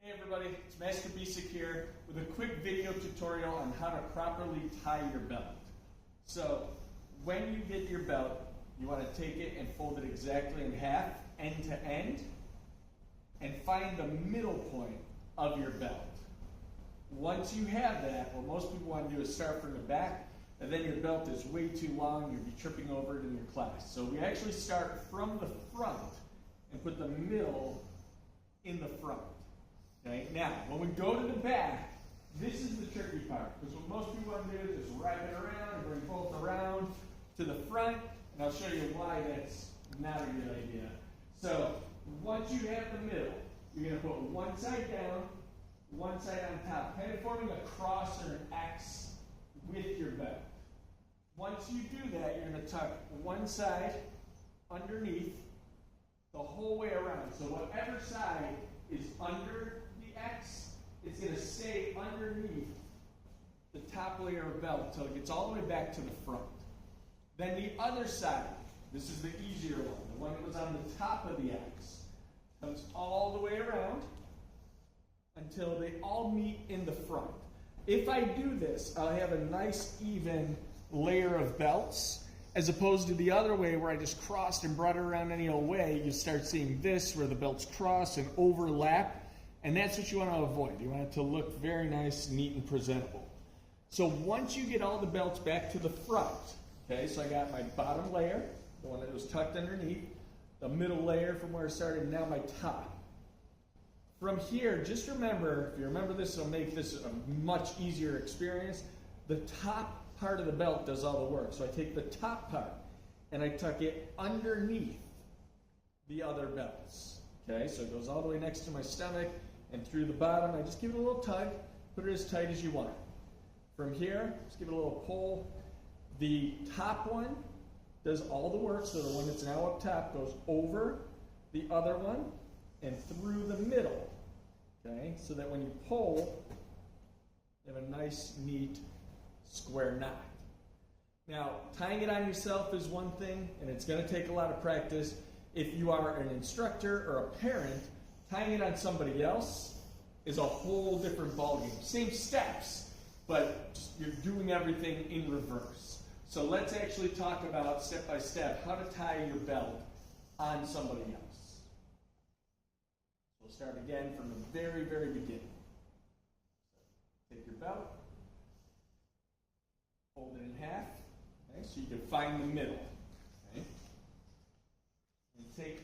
Hey everybody, it's Master Basic here with a quick video tutorial on how to properly tie your belt. So when you get your belt, you want to take it and fold it exactly in half, end to end, and find the middle point of your belt. Once you have that, what most people want to do is start from the back, and then your belt is way too long, you'll be tripping over it in your class. So we actually start from the front and put the middle in the front. Okay, now, when we go to the back, this is the tricky part, because what most people want to do is just wrap it around and bring both around to the front, and I'll show you why that's not a good idea. So, once you have the middle, you're going to put one side down, one side on top, kind of forming a cross or an X with your belt. Once you do that, you're going to tuck one side underneath the whole way around. So whatever side is under the X, it's going to stay underneath the top layer of belt until it gets all the way back to the front. Then the other side, this is the easier one, the one that was on the top of the X, comes all the way around until they all meet in the front. If I do this, I'll have a nice even layer of belts, as opposed to the other way where I just crossed and brought it around any old way. You start seeing this where the belts cross and overlap, and that's what you want to avoid. You want it to look very nice, neat, and presentable. So once you get all the belts back to the front, okay, so I got my bottom layer, the one that was tucked underneath, the middle layer from where I started, and now my top. From here, just remember, if you remember this, it'll make this a much easier experience. The top part of the belt does all the work. So I take the top part and I tuck it underneath the other belts. Okay, so it goes all the way next to my stomach and through the bottom. I just give it a little tug, put it as tight as you want. From here, just give it a little pull. The top one does all the work, so the one that's now up top goes over the other one and through the middle. Okay, so that when you pull, you have a nice, neat square knot. Now, tying it on yourself is one thing, and it's going to take a lot of practice. If you are an instructor or a parent, tying it on somebody else is a whole different ballgame. Same steps, but you're doing everything in reverse. So let's actually talk about step by step how to tie your belt on somebody else. We'll start again from the very, very beginning. Take your belt, fold it in half, okay, so you can find the middle. Okay? And take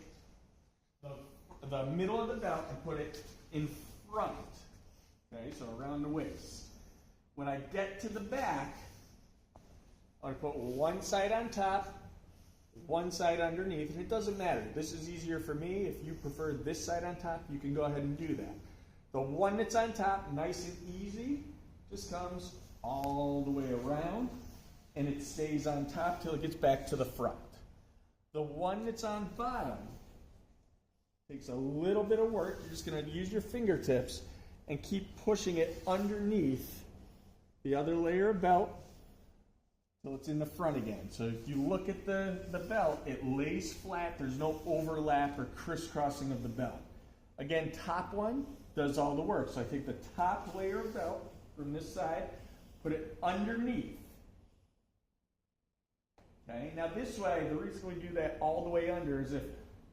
the middle of the belt and put it in front, okay, so around the waist. When I get to the back, I'm going to put one side on top, one side underneath, and it doesn't matter. This is easier for me. If you prefer this side on top, you can go ahead and do that. The one that's on top, nice and easy, just comes all the way around, and it stays on top till it gets back to the front. The one that's on bottom takes a little bit of work. You're just going to use your fingertips and keep pushing it underneath the other layer of belt till it's in the front again. So if you look at the belt, it lays flat. There's no overlap or crisscrossing of the belt. Again, top one does all the work. So I take the top layer of belt from this side, put it underneath. Okay, now this way, the reason we do that all the way under is if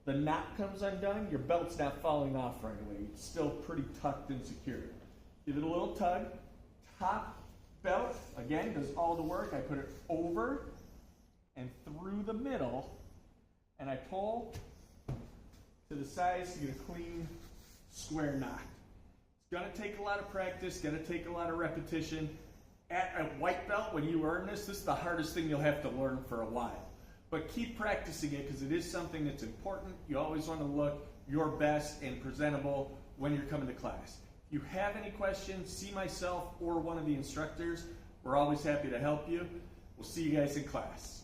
the knot comes undone, your belt's not falling off right away. It's still pretty tucked and secure. Give it a little tug. Top belt, again, does all the work. I put it over and through the middle, and I pull to the sides to get a clean square knot. It's going to take a lot of practice, going to take a lot of repetition. At a white belt, when you learn this is the hardest thing you'll have to learn for a while. But keep practicing it because it is something that's important. You always want to look your best and presentable when you're coming to class. If you have any questions, see myself or one of the instructors. We're always happy to help you. We'll see you guys in class.